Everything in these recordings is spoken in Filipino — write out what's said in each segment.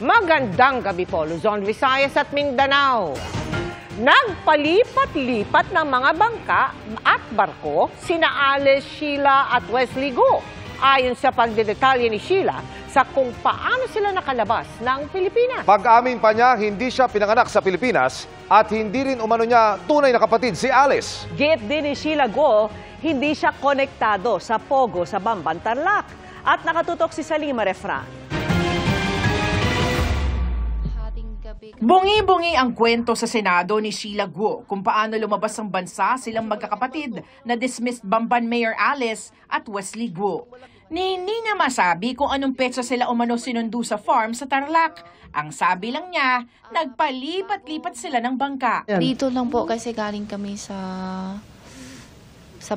Magandang gabi po, Luzon, Visayas at Mindanao. Nagpalipat-lipat ng mga bangka at barko sina Alice, Sheila at Wesley Go. Ayon sa pagdedetalye ni Sheila sa kung paano sila nakalabas ng Pilipinas. Pag-amin pa niya, hindi siya pinanganak sa Pilipinas at hindi rin umano niya tunay na kapatid si Alice. Giit din ni Sheila Go, hindi siya konektado sa Pogo sa Bamban, Tarlac. At nakatutok si Salima Refran. Bungi-bungi ang kwento sa Senado ni Sheila Go kung paano lumabas ang bansa silang magkakapatid na dismissed Bamban Mayor Alice at Wesley Go. Hindi niya masabi kung anong petsa sila umano sinundo sa farm sa Tarlac. Ang sabi lang niya, nagpalipat-lipat sila ng bangka. Dito lang po kasi galing kami sa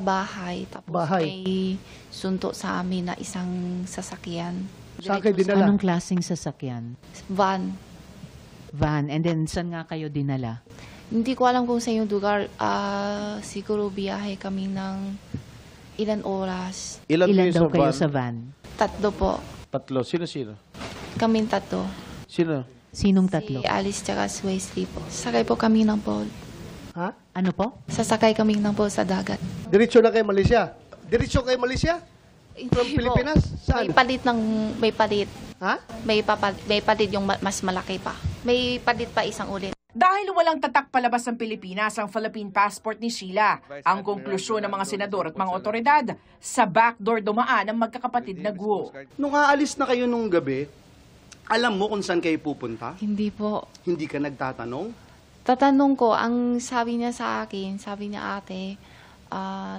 bahay. Tapos may sunto sa amin na isang sasakyan. Saan kayo dinala? Anong klaseng sasakyan? Van. And then, saan nga kayo dinala? Hindi ko alam kung sa yung lugar. Siguro biyahe kami ng ilan oras. Ilan daw kayo sa van? 3 po. 3? Sino? Kaming 3. Sino? Sinong 3? Si Alice tsaka si Wesley po. Sakay po kami ng boat. Ha? Ano po? Sasakay kami ng boat sa dagat. Diretso na kay Malaysia? Diretso kay Malaysia? From Pilipinas? Saan? May palit. Ha? May palit yung mas malaki pa. May palit pa isang ulit. Dahil walang tatak palabas ng Pilipinas ang Philippine passport ni Sheila, ang konklusyon ng mga senador at mga otoridad, sa backdoor dumaan ang magkakapatid na Go. Nung aalis na kayo nung gabi, alam mo kung saan kayo pupunta? Hindi po. Hindi ka nagtatanong? Tatanong ko, ang sabi niya sa akin, sabi niya ate,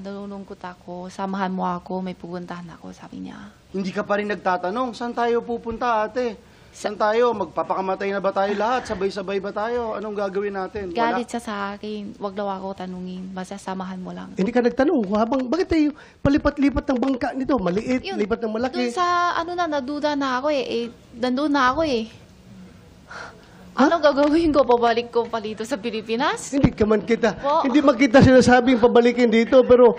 nalulungkot ako, samahan mo ako, may pupuntahan ako, sabi niya. Hindi ka pa rin nagtatanong, saan tayo pupunta ate? Saan tayo? Magpapakamatay na ba tayo lahat? Sabay-sabay ba tayo? Anong gagawin natin? Galit siya sa akin, wag daw ako tanungin, basta samahan mo lang. Hindi ka nagtanong, bakit tayo palipat-lipat ng bangka nito? Maliit, Yun, lipat ng malaki. Doon sa, naduda na ako nandun na ako Ano gagawin ko? Pabalik ko pa dito sa Pilipinas? Hindi ka man kita. Po. Hindi man kita sinasabing pabalikin dito, pero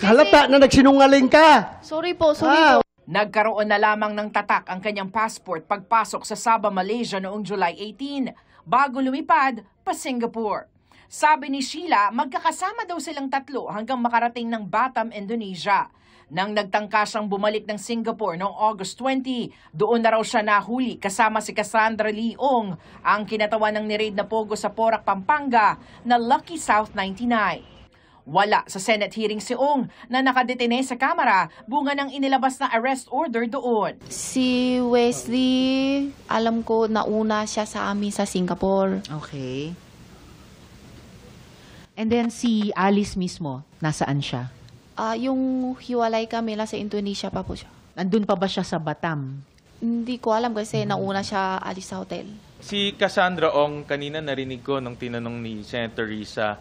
halata na nagsinungaling ka. Sorry po, sorry po. Nagkaroon na lamang ng tatak ang kanyang passport pagpasok sa Sabah, Malaysia noong July 18, bago lumipad pa Singapore. Sabi ni Sheila, magkakasama daw silang 3 hanggang makarating ng Batam, Indonesia. Nang nagtangka siyang bumalik ng Singapore noong August 20, doon na raw siya nahuli kasama si Cassandra Leong, ang kinatawan ng ni-raid na Pogo sa Porac, Pampanga na Lucky South 99. Wala sa Senate hearing si Ong na nakadetene sa kamera bunga ng inilabas na arrest order doon. Si Wesley, alam ko nauna siya sa amin sa Singapore. Okay. And then si Alice mismo, nasaan siya? Yung hiwalay kami, sa Indonesia pa po siya. Nandun pa ba siya sa Batam? Hindi ko alam kasi nauna siya alis sa hotel. Si Cassandra Ong, kanina narinig ko nung tinanong ni Senator Risa,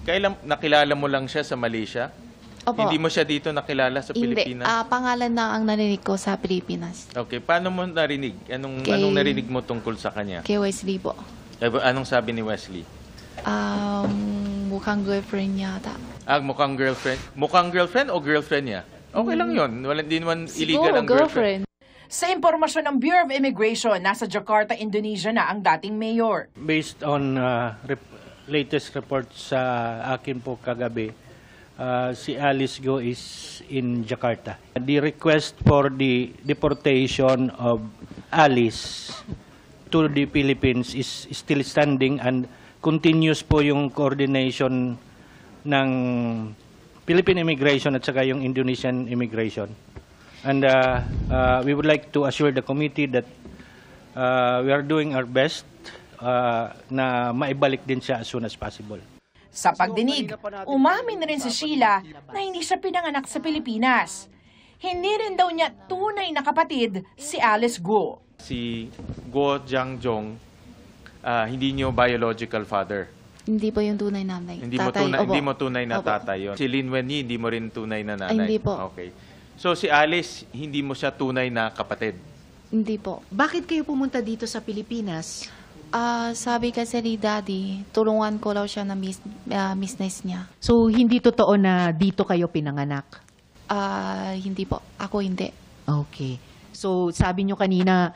kailan nakilala mo lang siya sa Malaysia? Opo. Hindi mo siya dito nakilala sa Pilipinas? Hindi. Pangalan na ang narinig ko sa Pilipinas. Okay, paano mo narinig? Anong narinig mo tungkol sa kanya? Kay Wesley po. Anong sabi ni Wesley? Mukhang girlfriend niya ata. Mukhang girlfriend? Mukhang girlfriend o girlfriend niya? Okay lang yun. Hindi naman illegal ang girlfriend. Sa impormasyon ng Bureau of Immigration, nasa Jakarta, Indonesia na ang dating mayor. Based on latest report sa akin po kagabi, si Alice Go is in Jakarta. The request for the deportation of Alice to the Philippines is still standing and continuous po yung coordination ng Philippine immigration at saka yung Indonesian immigration. And we would like to assure the committee that we are doing our best na maibalik din siya as soon as possible. Sa pagdinig, umamin na rin si Sheila na hindi siya pinanganak sa Pilipinas. Hindi rin daw niya tunay na kapatid si Alice Go. Si Go Jiangjong, hindi niyo biological father. Hindi po yung tunay nanay. Hindi mo tunay na tatay yun. Si Lin Wenyi, hindi mo rin tunay na nanay? Hindi po. Okay. So si Alice, hindi mo siya tunay na kapatid? Hindi po. Bakit kayo pumunta dito sa Pilipinas? Sabi kasi ni Daddy, tulungan ko daw siya na business niya. So, hindi totoo na dito kayo pinanganak? Hindi po. Ako hindi. Okay. So sabi nyo kanina,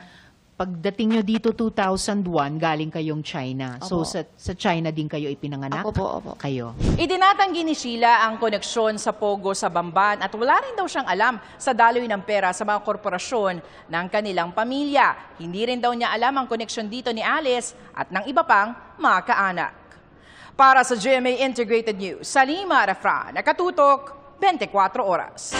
pagdating nyo dito 2001, galing kayong China. So Opo. sa China din kayo ipinanganak? Ako po, opo. Kayo. Itinatanggi ni Sheila ang koneksyon sa Pogo sa Bamban at wala rin daw siyang alam sa daloy ng pera sa mga korporasyon ng kanilang pamilya. Hindi rin daw niya alam ang koneksyon dito ni Alice at ng iba pang mga kaanak. Para sa GMA Integrated News, Salima Refran, nakatutok 24 oras.